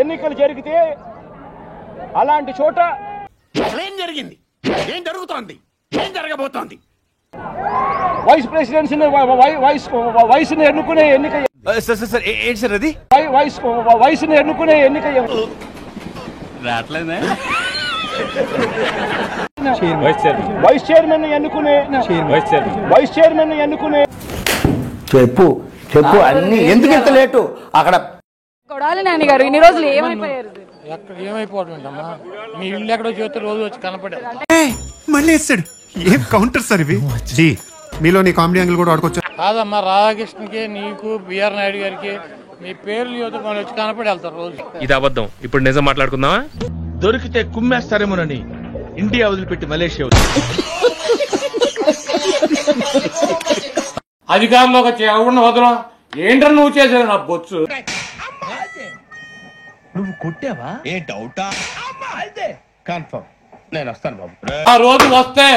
ఎన్నికలు జరిగితే అలాంటి చోట ఏం జరిగింది, ఏం జరుగుతోంది, ఏం జరగబోతోంది? వైస్ ప్రెసిడెన్సీని వయసుని ఎన్నుకునే ఎన్నిక వయసుని ఎన్నుకునే ఎన్నిక వైస్ చైర్మన్ ఎన్నుకునే చెప్పు చెప్పు అన్ని ఎందుకు ఇంత లేటు అక్కడ కొడాలి నాని గారు ఇన్ని రోజులు ఏమైపోయారు? ఎక్కడ ఏమైపోతుందమ్మా, మీ ఇల్లు ఎక్కడో చేస్తే రోజు వచ్చి కనపడే మళ్ళీ వేస్తాడు. ఏం కౌంటర్ సార్ ఇవి? జీ మీలోని కామెడీ యాంగిల్ కూడా ఆడుకోవచ్చు. కాదమ్మా, రాధాకృష్ణకి నీకు బిఆర్ నాయుడు గారికి మీ పేర్లు యువత వచ్చి కనపడి వెళ్తారు రోజు. ఇది అబద్ధం. ఇప్పుడు నిజం మాట్లాడుకుందామా? దొరికితే కుమ్మేస్తారేమోనని ఇండియా వదిలిపెట్టి మలేషియా అధికారంలోకి వచ్చి ఎవరిని వదలం. ఏంటని నువ్వు చేసేది నా బొచ్చు. నువ్వు కొట్టావా? ఏ డౌటా? కన్ఫర్మ్ నేను వస్తాను బాబు. ఆ రోజు వస్తే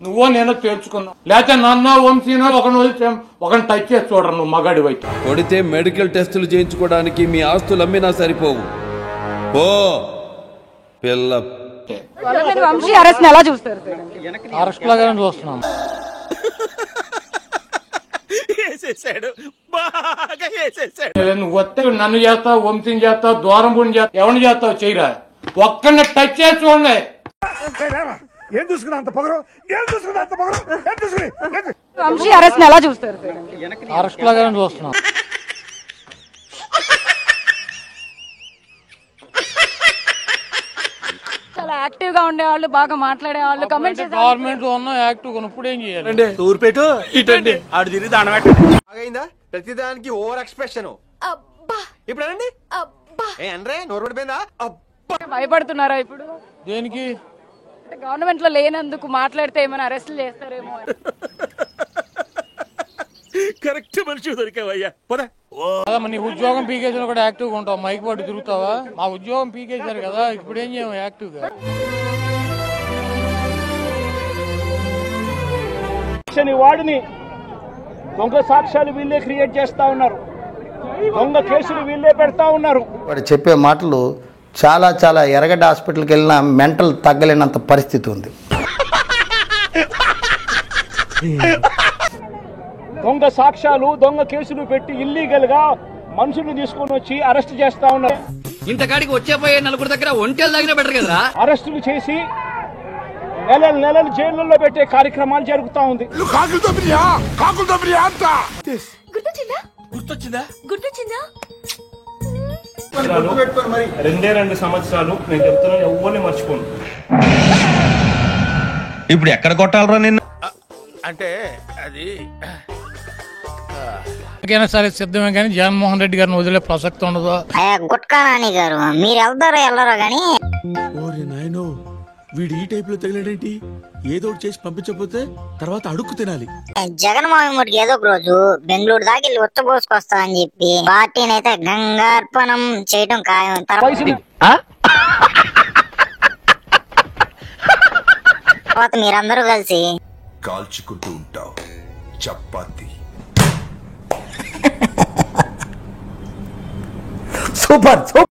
నువ్వో నేను తేల్చుకున్నావు, లేకపోతే నన్ను వంశీనో ఒకరిని టచ్ చేసి చూడరు. నువ్వు మగాడి వైపు కొడితే మెడికల్ టెస్టులు చేయించుకోవడానికి మీ ఆస్తులు అమ్మినా సరిపోవు. ఓ పిల్ల వంశీ అరెస్ట్ ఎలా చూస్తారు? అరెస్ట్ లాగానే చూస్తున్నాను. నువ్వు వస్తే నన్ను చేస్తావు, వంశీని చేస్తావు, దూరం పుణ్యం చేస్తావు, ఎవరిని చేస్తావు చేయరా. ఒక్కరిని టచ్ చేసి చూడండి. వంశీ అరెస్ట్ ఎలా చూస్తారు? అరెస్ట్ లాగానే చూస్తున్నాం. చాలా యాక్టివ్ గా ఉండేవాళ్ళు, బాగా మాట్లాడేవాళ్ళు, కమెంట్స్ గవర్నమెంట్ లో ఉన్న యాక్టివ్ ఇప్పుడు ఏం చేయాలి? తూర్పేటు ఇటండి ఆడు తిరిగి దానం పెట్టండి. ప్రతిదానికి ఓవర్ ఎక్స్ప్రెషన్. ఇప్పుడు అనండి అంటే నోరు పడిపోయిందా? భయపడుతున్నారా ఇప్పుడు? దేనికి? గవర్నమెంట్ లో లేనందుకు మాట్లాడితే ఏమైనా అరెస్ట్ చేస్తారేమో. కరెక్ట్ మనిషి దొరికావయ్యా. నీ ఉద్యోగం పీకేసిన కూడా యాక్టివ్ గా ఉంటావు, మైక్ పట్టు తిరుగుతావా? మా ఉద్యోగం పీకేశారు కదా, ఇప్పుడు ఏం చేయము యాక్టివ్ గా. వాడిని దొంగ సాక్ష్యాలు వీళ్ళే క్రియేట్ చేస్తా ఉన్నారు, దొంగ కేసులు వీళ్ళే పెడతా ఉన్నారు. వాడు చెప్పే మాటలు చాలా చాలా ఎర్రగడ్డ హాస్పిటల్కి వెళ్ళినా మెంటల్ తగ్గలేనంత పరిస్థితి ఉంది. దొంగ సాక్ష్యాలు దొంగ కేసులు పెట్టి ఇల్లీగల్ గా మనుషులు తీసుకొని వచ్చి అరెస్ట్ చేస్తా ఉన్నారు. ఇంతకాడికి వచ్చేపోయే నలుగురు దగ్గర ఒంటెలు తగిన బెటర్ కదా. అరెస్టులు చేసి నెలలు నెలలు జైళ్లలో పెట్టే కార్యక్రమాలు జరుగుతా ఉంది. రెండే 2 సంవత్సరాలు నేను చెప్తున్నాను, ఎవ్వరిని మర్చిపోను. ఇప్పుడు ఎక్కడ కొట్టాలరా నిన్ను? అంటే అది సరే సిద్ధమే కానీ జగన్మోహన్ రెడ్డి గారిని వదిలే ప్రసక్తి ఉండదు. గుట్కా నాని గారు మీరు వెళ్తారో వెళ్ళరో గానీ, ఓరే నాయనో వీడు ఈ టైప్ లో తగిలాడేంటి? ఏదో చేసి పంపించకపోతే తర్వాత అడుక్కు తినాలి. జగన్మోహన్ రెడ్డికి ఏదో ఒక రోజు బెంగళూరు దాకా వెళ్ళి ఉచ్చబోసుకొస్తా అని చెప్పి పార్టీని అయితే గంగార్పణం చేయడం ఖాయం. తర్వాత మీరందరూ కలిసి కాల్చుకుంటూ ఉంటావు చపాతి. Super super.